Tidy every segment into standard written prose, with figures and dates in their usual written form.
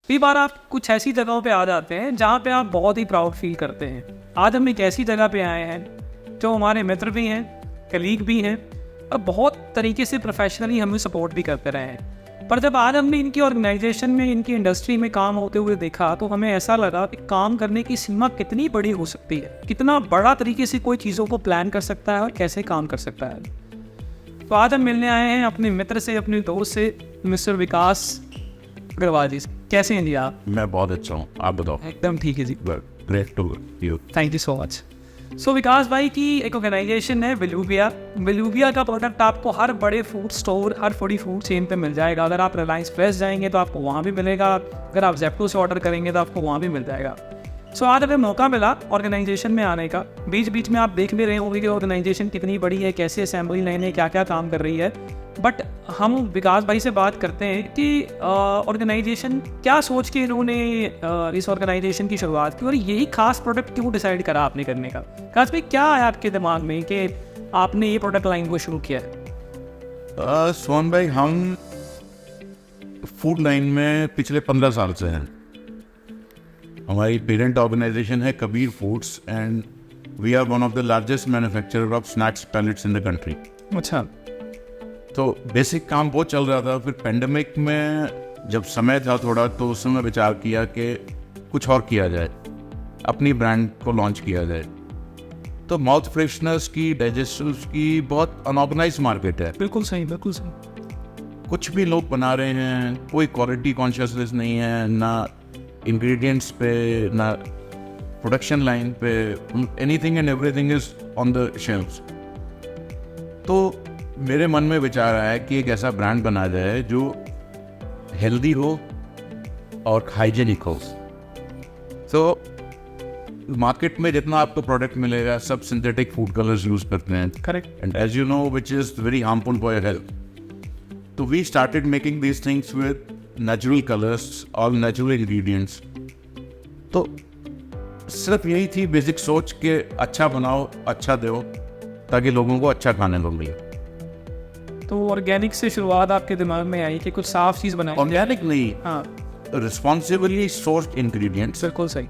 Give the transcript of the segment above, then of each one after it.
कई बार आप कुछ ऐसी जगहों पे आ जाते हैं जहाँ पे आप बहुत ही प्राउड फील करते हैं। आज हम एक ऐसी जगह पे आए हैं जो हमारे मित्र भी हैं, कलीग भी हैं और बहुत तरीके से प्रोफेशनली हमें सपोर्ट भी करते रहे हैं। पर जब आज हमने इनकी ऑर्गेनाइजेशन में, इनकी इंडस्ट्री में काम होते हुए देखा तो हमें ऐसा लगा कि काम करने की सीमा कितनी बड़ी हो सकती है, कितना बड़ा तरीके से कोई चीज़ों को प्लान कर सकता है और कैसे काम कर सकता है। तो आज हम मिलने आए हैं अपने मित्र से, अपने दोस्त से, मिस्टर विकास अग्रवाल जी से। कैसे हैं जी आप? मैं बहुत अच्छा हूँ, आप बताओ। एकदम ठीक है जी। Great to you. Thank you so much. So Vikas भाई की एक ऑर्गेनाइजेशन है वेलूविया। वेलूविया का प्रोडक्ट आपको हर बड़े फूड स्टोर, हर बड़ी फूड चेन पे मिल जाएगा। अगर आप रिलायंस फ्रेश जाएंगे तो आपको वहाँ भी मिलेगा, अगर आप जेप्टो से ऑर्डर करेंगे तो आपको वहाँ भी मिल जाएगा। सो आज हमें मौका मिला ऑर्गेनाइजेशन में आने का। बीच बीच में आप देख भी रहे होंगे कि ऑर्गेनाइजेशन कितनी बड़ी है, कैसे असेंबली लाइन है, क्या क्या काम कर रही है। बट हम विकास भाई से बात करते हैं कि ऑर्गेनाइजेशन क्या सोच के इन्होंने इस ऑर्गेनाइजेशन की शुरुआत की और यही खास प्रोडक्ट क्यों डिसाइड करा आपने करने का। विकास भाई, क्या आया आपके दिमाग में कि आपने ये प्रोडक्ट लाइन को शुरू किया है? सोहन भाई, हम फूड लाइन में पिछले 15 साल से हैं। हमारी पेरेंट ऑर्गेनाइजेशन है Kabir Foods and we are one of the largest manufacturer of snacks pellets in the country. अच्छा। तो बेसिक काम वो चल रहा था। फिर पेंडेमिक में जब समय था थोड़ा, तो उस समय विचार किया कि कुछ और किया जाए, अपनी ब्रांड को लॉन्च किया जाए। तो माउथ फ्रेशनर्स की, डाइजेस्टिव्स की बहुत अनऑर्गेनाइज मार्केट है। बिल्कुल सही, बिल्कुल सही। कुछ भी लोग बना रहे हैं, कोई क्वालिटी कॉन्शियसनेस नहीं है, ना इंग्रेडिएंट्स पे, ना प्रोडक्शन लाइन पे। Anything and everything is on the shelfs. तो मेरे मन में विचार आया कि एक ऐसा ब्रांड बना जाए जो हेल्दी हो और हाइजेनिक हो। तो मार्केट में जितना आपको प्रोडक्ट मिलेगा सब सिंथेटिक फूड कलर्स यूज करते हैं। Correct. And as you know which is very harmful for your health. तो we started making these things with natural colours और नेचुरल इंग्रेडिएंट्स। तो सिर्फ यही थी बेसिक सोच के अच्छा बनाओ, अच्छा दो, ताकि लोगों को अच्छा खाने को मिले। तो ऑर्गेनिक से शुरुआत आपके दिमाग में आई कि कुछ साफ चीज़ बनाई। ऑर्गेनिक नहीं, हाँ, रिस्पॉन्सिबली सोर्स्ड इंग्रेडिएंट्स बिल्कुल सही।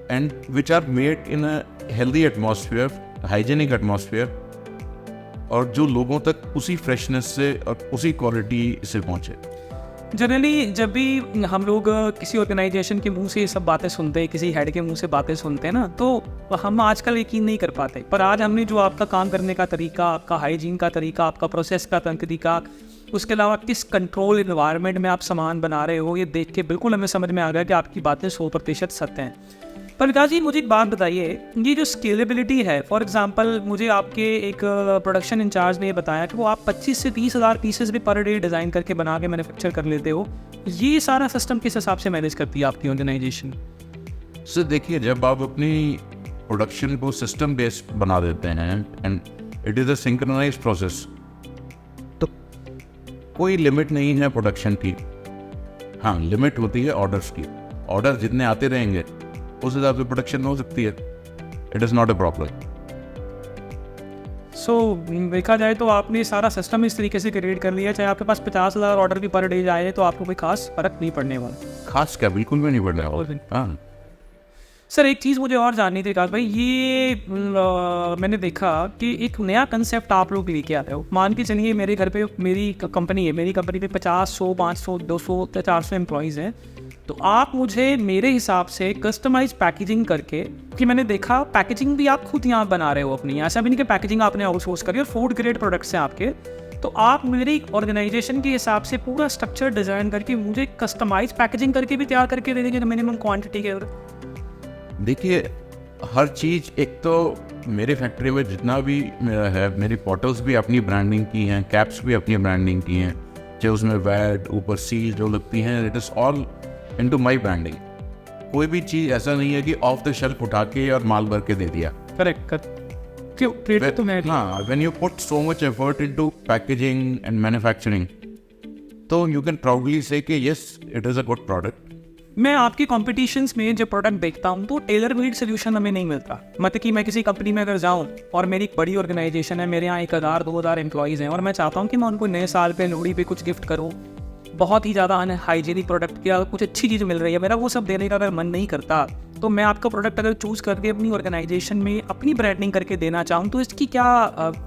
And which are made in a healthy atmosphere, hygienic atmosphere, और जो लोगों तक उसी फ्रेशनेस से और उसी क्वालिटी से पहुंचे। जनरली जब भी हम लोग किसी ऑर्गेनाइजेशन के मुंह से ये सब बातें सुनते हैं, किसी हेड के मुंह से बातें सुनते हैं ना, तो हम आजकल यकीन नहीं कर पाते। पर आज हमने जो आपका काम करने का तरीका, आपका हाइजीन का तरीका, आपका प्रोसेस का तरीका, उसके अलावा किस कंट्रोल इन्वायरमेंट में आप सामान बना रहे हो, ये देख के बिल्कुल हमें समझ में आ गया कि आपकी बातें 100% सत्य हैं। पर विकास जी, मुझे एक बात बताइए, ये जो स्केलेबिलिटी है, फॉर एग्जांपल मुझे आपके एक प्रोडक्शन इंचार्ज ने ये बताया कि वो आप 25 से 30 हज़ार पीसेस भी पर डे डिज़ाइन करके बना के मैन्युफैक्चर कर लेते हो। ये सारा सिस्टम किस हिसाब से मैनेज करती है आपकी ऑर्गेनाइजेशन? सर देखिए, जब आप अपनी प्रोडक्शन को सिस्टम बेस्ड बना देते हैं and it is a synchronised process, तो कोई लिमिट नहीं है प्रोडक्शन की। हाँ, लिमिट होती है ऑर्डर्स की। ऑर्डर जितने आते रहेंगे उस हिसाब से प्रोडक्शन हो सकती है। It is not a problem. So देखा जाए तो आपने सारा सिस्टम इस तरीके से क्रिएट कर लिया, चाहे आपके पास 50 हज़ार ऑर्डर भी पर डे जाए तो आपको कोई खास फर्क नहीं पड़ने वाला। खास क्या, बिल्कुल भी नहीं पड़ने वाला। हाँ सर, एक चीज़ मुझे और जाननी थी विकास भाई, ये मैंने देखा कि एक नया कंसेप्ट आप लोग लेके आते हो। मान के चलिए मेरे घर पे मेरी कंपनी है, मेरी कंपनी पे 50, 100, 500, 200, 400 एम्प्लॉयज़ हैं। तो आप मुझे मेरे हिसाब से कस्टमाइज पैकेजिंग करके, कि मैंने देखा पैकेजिंग भी आप खुद यहाँ बना रहे हो अपनी, ऐसा भी नहीं कि पैकेजिंग आपने आउटसोर्स करी, और फूड ग्रेड प्रोडक्ट्स हैं आपके। तो आप मेरी ऑर्गेनाइजेशन के हिसाब से पूरा स्ट्रक्चर डिज़ाइन करके मुझे कस्टमाइज पैकेजिंग करके भी तैयार करके दे देंगे मिनिमम क्वान्टिटी के। देखिए, हर चीज़, एक तो मेरे फैक्ट्री में जितना भी मेरा है, मेरी बॉटल्स भी अपनी ब्रांडिंग की हैं, कैप्स भी अपनी ब्रांडिंग की हैं, चाहे उसमें वैट, ऊपर सील जो लगती हैं, it is all into my branding. कोई भी चीज़ ऐसा नहीं है कि ऑफ द शेल्फ उठा के और माल भर के दे दिया। करेक्ट। क्यों तो मैं, हाँ, when you put so much effort into packaging and manufacturing, तो यू कैन प्राउडली से कि yes, it is a good product. मैं आपके कॉम्पिटिशन्स में जो प्रोडक्ट देखता हूँ तो टेलर मेड सोल्यूशन हमें नहीं मिलता। मतलब कि मैं किसी कंपनी में अगर जाऊँ और मेरी एक बड़ी ऑर्गेनाइजेशन है, मेरे यहाँ 1000-2000 एम्प्लॉयज़ हैं, और मैं चाहता हूँ कि मैं उनको नए साल पे, लोहड़ी पे कुछ गिफ्ट करूँ, बहुत ही ज़्यादा अनहाइजीनिक प्रोडक्ट या कुछ अच्छी चीज़ मिल रही है, मेरा वो सब देने का अगर मन नहीं करता, तो मैं आपका प्रोडक्ट अगर चूज़ करके अपनी ऑर्गेनाइजेशन में अपनी ब्रांडिंग करके देना चाहूँ तो इसकी क्या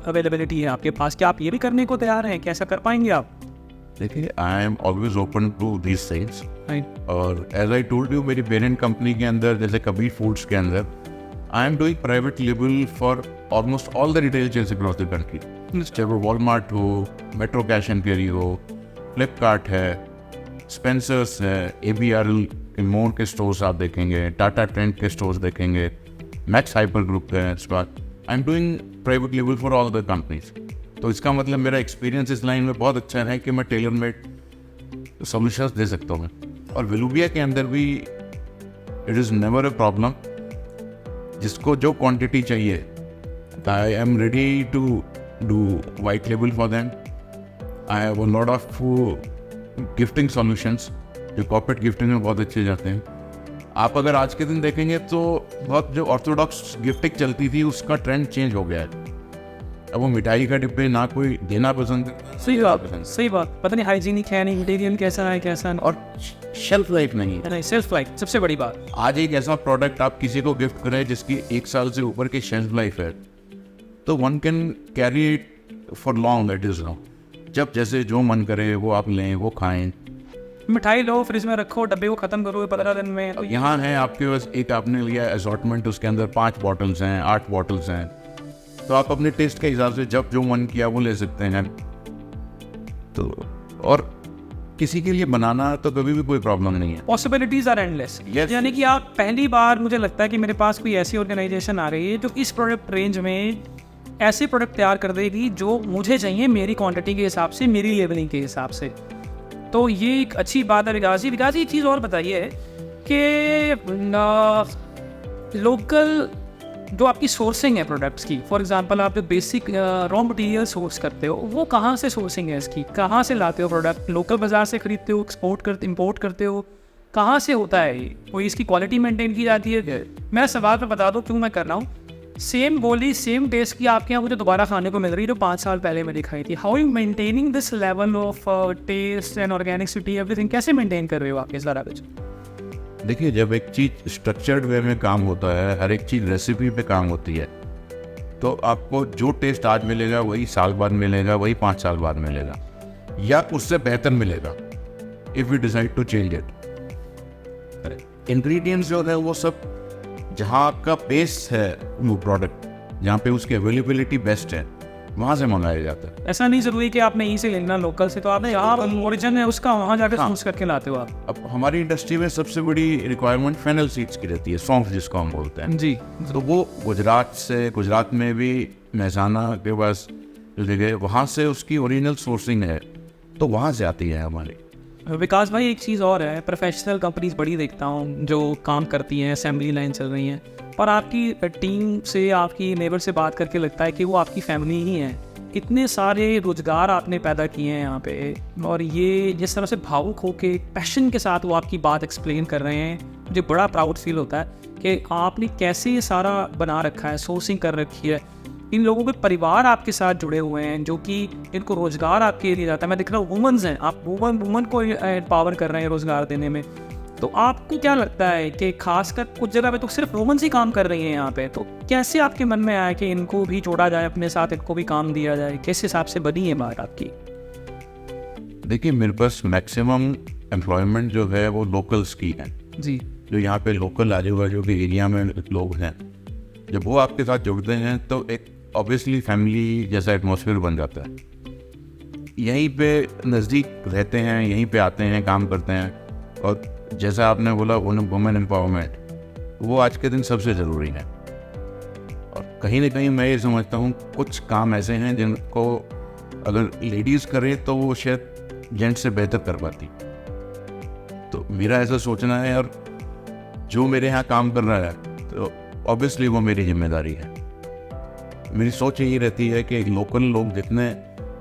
अवेलेबिलिटी है आपके पास? क्या आप ये भी करने को तैयार हैं? कैसा कर पाएंगे आप? देखिए, I am always open to these things. Right. और एज आई टोल्ड यू, मेरी पेरेंट कंपनी के अंदर जैसे कबीर फूड्स के अंदर I am doing private label for almost all the retail chains across the country. चाहे वो वॉलमार्ट हो, मेट्रो कैश एंड कैरी हो, फ्लिपकार्ट है, स्पेंसर्स है, ABRL के मोर के स्टोर्स आप देखेंगे, टाटा ट्रेंड के स्टोर्स देखेंगे, मैक्स हाइपर ग्रुप के हैं। इस बार I am doing private label for all the companies. तो इसका मतलब मेरा एक्सपीरियंस इस लाइन में बहुत अच्छा है कि मैं टेलर मेड सॉल्यूशंस दे सकता हूँ। और वेलूबिया के अंदर भी it is never a problem. जिसको जो क्वांटिटी चाहिए, I am ready to do white label for them. I have a lot of gifting solutions जो कॉर्पोरेट गिफ्टिंग में बहुत अच्छे जाते हैं। आप अगर आज के दिन देखेंगे तो बहुत जो ऑर्थोडॉक्स गिफ्टिंग चलती थी उसका ट्रेंड चेंज हो गया है। अब वो मिठाई का डिब्बे ना कोई देना पसंद करता है। सही बात। पता नहीं हाइजीनिक है नहीं, मटेरियल कैसा है कैसा नहीं, और शेल्फ लाइफ नहीं है। नहीं, सेल्फ लाइफ सबसे बड़ी बात। आज एक ऐसा प्रोडक्ट आप किसी को गिफ्ट करें जिसकी 1 साल से ऊपर की शेल्फ लाइफ है, तो one can carry it for long. It is long. जब जैसे जो मन करे वो आप लें, वो खाएं। मिठाई लो, फ्रिज में रखो, डब्बे को खत्म करोगे 15 दिन में। तो यहाँ है आपके पास एक आपने लिया असॉर्टमेंट, उसके अंदर 5 बॉटल्स हैं, 8 बॉटल्स हैं, तो आप अपने टेस्ट के हिसाब से जब जो मन किया वो ले सकते हैं। तो और किसी के लिए बनाना तो कभी भी कोई प्रॉब्लम नहीं है। Possibilities are endless. Yes. यानी कि आप पहली बार, मुझे लगता है कि मेरे पास कोई ऐसी ऑर्गेनाइजेशन आ रही है जो इस प्रोडक्ट रेंज में ऐसे प्रोडक्ट तैयार कर देगी जो मुझे चाहिए, मेरी क्वांटिटी के हिसाब से, मेरी लेवलिंग के हिसाब से। तो ये एक अच्छी बात है। विकास जी, एक चीज़ और बताइए कि लोकल जो आपकी सोर्सिंग है प्रोडक्ट्स की, फॉर एग्जांपल आप जो बेसिक रॉ मटेरियल सोर्स करते हो, वो कहाँ से सोर्सिंग है इसकी? कहाँ से लाते हो प्रोडक्ट? लोकल बाज़ार से खरीदते हो, इंपोर्ट करते हो? कहाँ से होता है? कोई इसकी क्वालिटी मेंटेन की जाती है? मैं सवाल पे बता दूँ क्यों मैं कर रहा हूँ। सेम बोली, सेम टेस्ट की आपके यहाँ मुझे दोबारा खाने को मिल रही है जो 5 साल पहले मैंने खाई थी। How you maintaining this level of taste and organicity, everything कैसे मेंटेन कर रहे हो आप? इस बार कुछ देखिए, जब एक चीज़ स्ट्रक्चर्ड वे में काम होता है, हर एक चीज़ रेसिपी पे काम होती है, तो आपको जो टेस्ट आज मिलेगा वही साल बाद मिलेगा, वही 5 साल बाद मिलेगा, या उससे बेहतर मिलेगा if you decide to change it. Ingredients जो है वो सब जहाँ आपका बेस है, वो प्रोडक्ट जहाँ पे उसकी अवेलेबिलिटी बेस्ट है, वहाँ से मंगाया जाता है। ऐसा नहीं ज़रूरी कि आपने यहीं से लेना लोकल से, तो आपने यहाँ ओरिजिन है उसका, वहाँ जाकर सोर्स करके लाते हो आप। अब हमारी इंडस्ट्री में सबसे बड़ी रिक्वायरमेंट फेनल सीड्स की रहती है, सौंफ जिसको हम बोलते हैं जी। तो वो गुजरात में भी महसाना के पास जो जगह, वहाँ से उसकी ओरिजिनल सोर्सिंग है, तो वहाँ से आती है हमारी। विकास भाई, एक चीज़ और है, प्रोफेशनल कंपनीज बड़ी देखता हूँ जो काम करती हैं, असेंबली लाइन चल रही हैं, और आपकी टीम से, आपकी नेबर से बात करके लगता है कि वो आपकी फैमिली ही है। इतने सारे रोज़गार आपने पैदा किए हैं यहाँ पे, और ये जिस तरह से भावुक होके पैशन के साथ वो आपकी बात एक्सप्लेन कर रहे हैं, मुझे बड़ा प्राउड फील होता है कि आपने कैसे ये सारा बना रखा है, सोर्सिंग कर रखी है। इन लोगों के परिवार आपके साथ जुड़े हुए हैं जो कि इनको रोज़गार आपके लिए जाता है। मैं देख रहा हूँ वुमेन्स हैं, आप वुमन को एम्पावर कर रहे हैं रोज़गार देने में। तो आपको क्या लगता है कि खासकर कुछ जगह पे तो सिर्फ वुमेन्स ही काम कर रही हैं यहाँ पे, तो कैसे आपके मन में आया कि इनको भी जोड़ा जाए अपने साथ, इनको भी काम दिया जाए? किस हिसाब से बनी है बात आपकी? देखिए, मेरे पास मैक्सिमम एम्प्लॉयमेंट जो है वो लोकल्स की है जी। जो यहाँ पे लोकल आजू बाजू के एरिया में लोग हैं, जब वो आपके साथ जुड़ते हैं तो एक ऑब्वियसली फैमिली जैसा एटमॉस्फेयर बन जाता है। यहीं पे नज़दीक रहते हैं, यहीं पे आते हैं, काम करते हैं, और जैसा आपने बोला वुमेन एम्पावरमेंट, वो आज के दिन सबसे ज़रूरी है। और कहीं ना कहीं मैं ये समझता हूँ कुछ काम ऐसे हैं जिनको अगर लेडीज़ करें तो वो शायद जेंट्स से बेहतर कर पाती। तो मेरा ऐसा सोचना है, और जो मेरे यहाँ काम कर रहा है तो ऑब्वियसली वो मेरी जिम्मेदारी है। मेरी सोच यही रहती है कि लोकल लोग जितने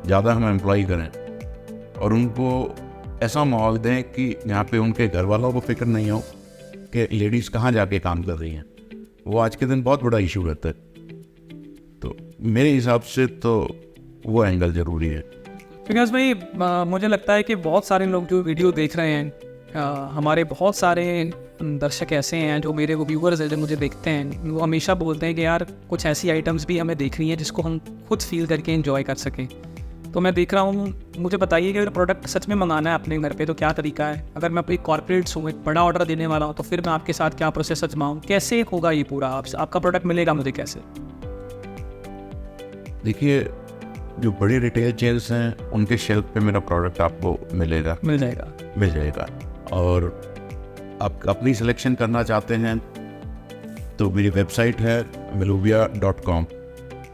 ज़्यादा हम एम्प्लॉय करें और उनको ऐसा माहौल दें कि यहाँ पे उनके घर वालों को फिक्र नहीं हो कि लेडीज़ कहाँ जाके काम कर रही हैं। वो आज के दिन बहुत बड़ा इशू रहता है। तो मेरे हिसाब से तो वो एंगल ज़रूरी है। बिकॉज भाई मुझे लगता है कि बहुत सारे लोग जो वीडियो देख रहे हैं, हमारे बहुत सारे दर्शक ऐसे हैं जो मेरे व्यूअर्स हैं जो मुझे देखते हैं, वो हमेशा बोलते हैं कि यार कुछ ऐसी आइटम्स भी हमें देखनी है जिसको हम खुद फील करके एंजॉय कर सकें। तो मैं देख रहा हूँ, मुझे बताइए कि अगर प्रोडक्ट सच में मंगाना है अपने घर पे तो क्या तरीका है? अगर मैं एक कॉर्पोरेट्स हूँ, एक बड़ा ऑर्डर देने वाला हूँ, तो फिर मैं आपके साथ क्या प्रोसेस आजमाऊँ? कैसे होगा ये पूरा? आपका प्रोडक्ट मिलेगा मुझे कैसे? देखिए, जो बड़ी रिटेल चेन्स हैं उनके शेल्फ पे मेरा प्रोडक्ट आपको मिल जाएगा। और आप अपनी सिलेक्शन करना चाहते हैं तो मेरी वेबसाइट है veluvia.com,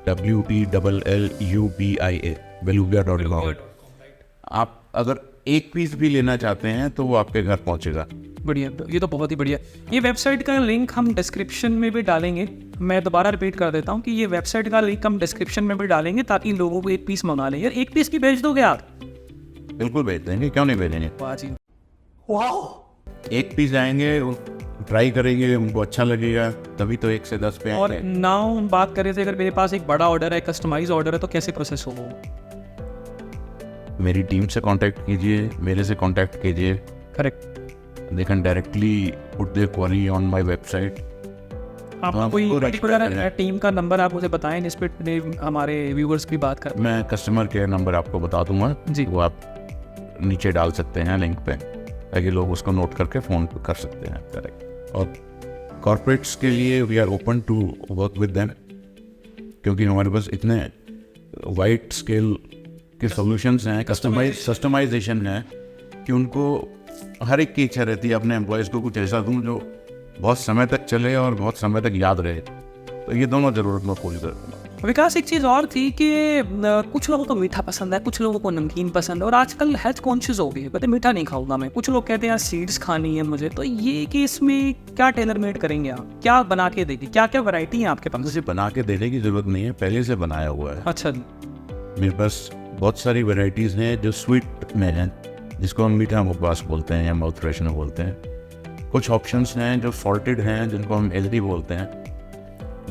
WELLUBIA, veluvia.com। आप अगर एक पीस भी लेना चाहते हैं तो वो आपके घर पहुंचेगा। बढ़िया, ये तो बहुत ही बढ़िया। ये वेबसाइट का लिंक हम डिस्क्रिप्शन में भी डालेंगे। मैं दोबारा रिपीट कर देता हूँ कि ये वेबसाइट का लिंक हम डिस्क्रिप्शन में भी डालेंगे ताकि लोगों को एक पीस मंगा लें। यार एक पीस की भेज दोगे आप? बिल्कुल भेज देंगे, क्यों नहीं भेजेंगे। वाह जी, एक पीस आएंगे, ट्राई करेंगे, उनको अच्छा लगेगा तभी तो 1 से 10 पे और आएंगे। नाउ हम बात करें थे, अगर मेरे पास एक बड़ा ऑर्डर है, कस्टमाइज ऑर्डर है, तो कैसे प्रोसेस होगा? मेरी टीम से कांटेक्ट कीजिए, मेरे से कांटेक्ट कीजिए। Correct. They can directly put their query on my website। आप कोई पर्टिकुलर टीम का नंबर आप मुझे बताएं जिस पे हमारे व्यूअर्स की बात करते हैं। मैं कस्टमर केयर नंबर आपको बता दूंगा जी, वो आप नीचे डाल सकते हैं लिंक पे, ताकि लोग उसको नोट करके फ़ोन कर सकते हैं। करेक्ट। और कॉर्पोरेट्स के लिए we are open to work with them, क्योंकि हमारे पास इतने वाइड स्केल के सॉल्यूशंस हैं, कस्टमाइजेशन है कि उनको हर एक की इच्छा रहती है अपने एम्प्लॉयज़ को कुछ ऐसा दूं जो बहुत समय तक चले और बहुत समय तक याद रहे। तो ये दोनों ज़रूरत मैं पूरी करता। विकास, एक चीज़ और थी कि कुछ लोगों को मीठा पसंद है, कुछ लोगों को नमकीन पसंद है, और आजकल हेल्थ कॉन्शियस हो गई है, कहते मीठा नहीं खाऊंगा मैं। कुछ लोग कहते हैं यार सीड्स खानी है मुझे। तो ये कि इसमें क्या टेलर मेड करेंगे आप? क्या बना के देंगे? क्या क्या वैरायटी है आपके पास? मुझे बना के देने की ज़रूरत नहीं है, पहले से बनाया हुआ है। अच्छा, मेरे पास बहुत सारी वैरायटीज़ हैं जो स्वीट में हैं, जिसको हम मीठा मुखवास बोलते हैं या माउथ फ्रेशनर बोलते हैं। कुछ ऑप्शंस हैं जो सॉल्टेड हैं, जिनको हम हेल्दी बोलते हैं।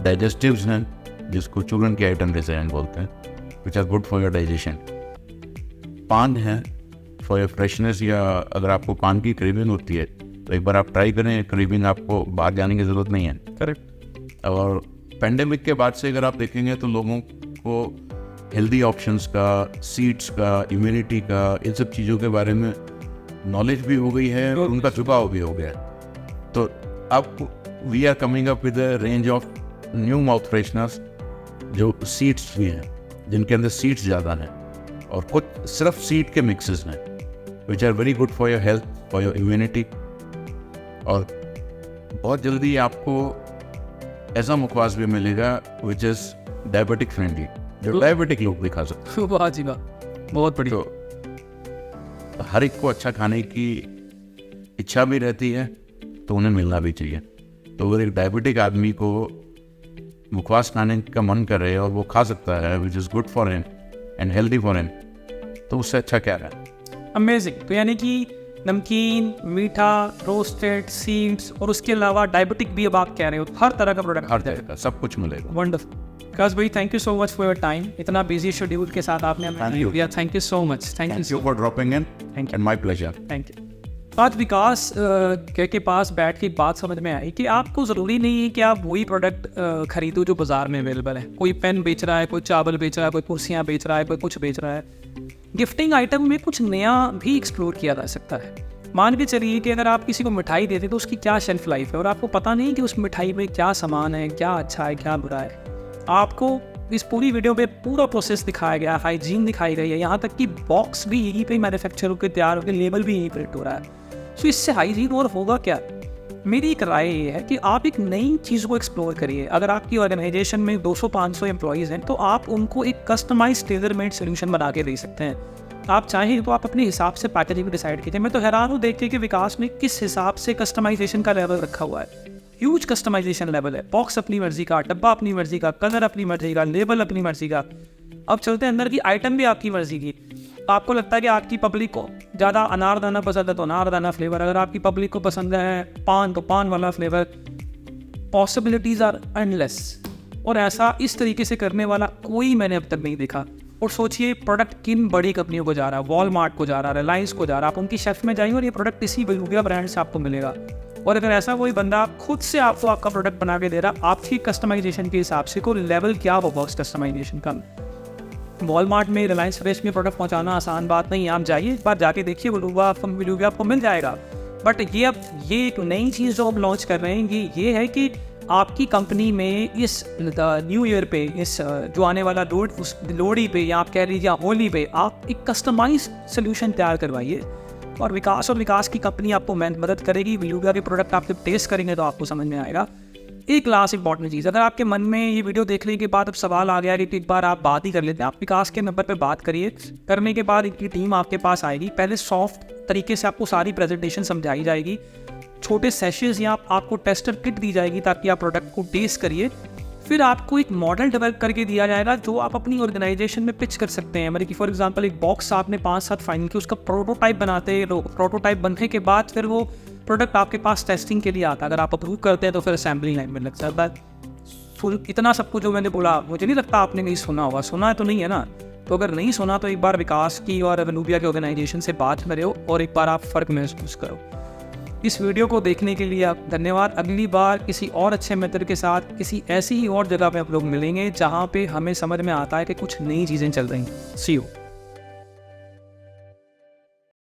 डाइजेस्टिव्स हैं, जिसको चूरन के आइटम जैसे हैं बोलते हैं, which are good for your digestion. Paan है फॉर योर फ्रेशनेस, या अगर आपको पान की क्रेविंग होती है तो एक बार आप ट्राई करें। क्रेविंग आपको बाहर जाने की ज़रूरत नहीं है। करेक्ट। और पेंडेमिक के बाद से अगर आप देखेंगे तो लोगों को हेल्दी ऑप्शंस का, सीड्स का, इम्यूनिटी का, इन सब चीज़ों के बारे में नॉलेज भी हो गई है और उनका झुकाव भी हो गया। तो अब we are coming up with a range of new mouth fresheners जो सीड्स भी हैं, जिनके अंदर सीड्स ज़्यादा हैं, और कुछ सिर्फ सीड के मिक्सेस हैं, which are very good for your health, for your immunity. और बहुत जल्दी आपको ऐसा मुखवास भी मिलेगा विच इज़ डायबिटिक फ्रेंडली, जो डायबिटिक लोग भी खा सकते हैं। वाह जी वाह, बहुत बढ़िया। तो हर एक को अच्छा खाने की इच्छा भी रहती है, तो उन्हें मिलना भी चाहिए। तो अगर एक डायबिटिक आदमी को मुखवास खाने का मन करे और वो खा सकता है, which is good for him and healthy for him, तो उससे अच्छा क्या है? अमेजिंग। तो यानी कि नमकीन, मीठा, रोस्टेड, सीड्स, और उसके अलावा डायबिटिक भी अब आप कह रहे हो, हर तरह का प्रोडक्ट हर तरह का सब कुछ मिलेगा। वंडरफुल। विकास भाई, thank you so much for your time. इतना बिजी शेड्यूल के साथ आपने हमें दिया। Thank you so much. Thank you for dropping in and my pleasure. Thank you. आज विकास के पास बैठ के एक बात समझ में आई कि आपको ज़रूरी नहीं है कि आप वही प्रोडक्ट खरीदो जो बाज़ार में अवेलेबल है। कोई पेन बेच रहा है, कोई चावल बेच रहा है, कोई कुर्सियाँ बेच रहा है, कोई कुछ बेच रहा है। गिफ्टिंग आइटम में कुछ नया भी एक्सप्लोर किया जा सकता है। मान के चलिए कि अगर आप किसी को मिठाई देते तो उसकी क्या शेल्फ लाइफ है, और आपको पता नहीं कि उस मिठाई में क्या सामान है, क्या अच्छा है, क्या बुरा है। आपको इस पूरी वीडियो में पूरा प्रोसेस दिखाया गया, हाइजीन दिखाई गई है, यहाँ तक कि बॉक्स भी यहीं पे मैन्युफैक्चर होकर तैयार होकर लेबल भी यहीं प्रिंट हो रहा है। सो इससे हाइजीन और होगा क्या? मेरी एक राय ये है कि आप एक नई चीज़ को एक्सप्लोर करिए। अगर आपकी ऑर्गेनाइजेशन में 200-500 एम्प्लॉयज़ हैं तो आप उनको एक कस्टमाइज टेलर मेड सोल्यूशन बना के दे सकते हैं। आप चाहें तो आप अपने हिसाब से पैकेजिंग डिसाइड कीजिए। मैं तो हैरान हूँ देख के कि विकास ने किस हिसाब से कस्टमाइजेशन का लेवल रखा हुआ है। ह्यूज कस्टमाइजेशन लेवल है। बॉक्स अपनी मर्जी का, डब्बा अपनी मर्जी का, कलर अपनी मर्जी का, लेबल अपनी मर्जी का। अब चलते हैं अंदर की आइटम भी आपकी मर्जी की। आपको लगता है कि आपकी पब्लिक को ज़्यादा अनारदाना पसंद है तो अनारदाना फ्लेवर, अगर आपकी पब्लिक को पसंद है पान तो पान वाला फ्लेवर। पॉसिबिलिटीज़ आर एंडलेस, और ऐसा इस तरीके से करने वाला कोई मैंने अब तक नहीं देखा। और सोचिए प्रोडक्ट किन बड़ी कंपनियों को जा रहा है, वॉलमार्ट को जा रहा है, रिलायंस को जा रहा है। आप उनकी शेल्फ में जाइए और ये प्रोडक्ट इसी बेलूबिया ब्रांड से आपको मिलेगा। और अगर ऐसा कोई बंदा खुद से आपको आपका प्रोडक्ट बना के दे रहा, आपकी कस्टमाइजेशन के हिसाब से को लेवल क्या होगा उस कस्टमाइजेशन का। वॉलमार्ट में, रिलायंस फ्रेश में प्रोडक्ट पहुंचाना आसान बात नहीं है। आप जाइए, एक बार जाके देखिए, बेलूबिया आपको मिल जाएगा। बट ये अब ये एक नई चीज़ जो हम लॉन्च कर रहे हैं ये है कि आपकी कंपनी में इस न्यू ईयर पे, इस जो आने वाला उस लोहड़ी पे या आप कह लीजिए होली पे, आप एक कस्टमाइज सोल्यूशन तैयार करवाइए और विकास की कंपनी आपको मदद करेगी। बेलूबिया के प्रोडक्ट आप जब टेस्ट करेंगे तो आपको समझ में आएगा। एक लास्ट इंपॉर्टेंट चीज़, अगर आपके मन में ये वीडियो देखने के बाद अब सवाल आ गया कि एक बार आप बात ही कर लेते हैं, आप विकास के नंबर पे बात करिए। करने के बाद इनकी टीम आपके पास आएगी, पहले सॉफ्ट तरीके से आपको सारी प्रेजेंटेशन समझाई जाएगी, छोटे सेशंस या आपको टेस्टर किट दी जाएगी ताकि आप प्रोडक्ट को टेस्ट करिए। फिर आपको एक मॉडल डेवलप करके दिया जाएगा जो आप अपनी ऑर्गेनाइजेशन में पिच कर सकते हैं। मतलब कि फॉर एग्जांपल एक बॉक्स आपने 5-7 फाइनल की, उसका प्रोटोटाइप बनाते हैं, प्रोटोटाइप बनने के बाद फिर वो प्रोडक्ट आपके पास टेस्टिंग के लिए आता है। अगर आप अप्रूव करते हैं तो फिर असेंबली लाइन में लग जाता है। इतना सब कुछ जो मैंने बोला, मुझे नहीं लगता आपने नहीं सुना होगा। सुना है तो नहीं है ना? तो अगर नहीं सुना तो एक बार विकास की और बेलूबिया के ऑर्गेनाइजेशन से बात करो और एक बार आप फ़र्क महसूस करो। इस वीडियो को देखने के लिए आप धन्यवाद। अगली बार किसी और अच्छे मेथड के साथ किसी ऐसी ही और जगह पे आप लोग मिलेंगे जहाँ पे हमें समझ में आता है कि कुछ नई चीज़ें चल रही हैं। सी यू।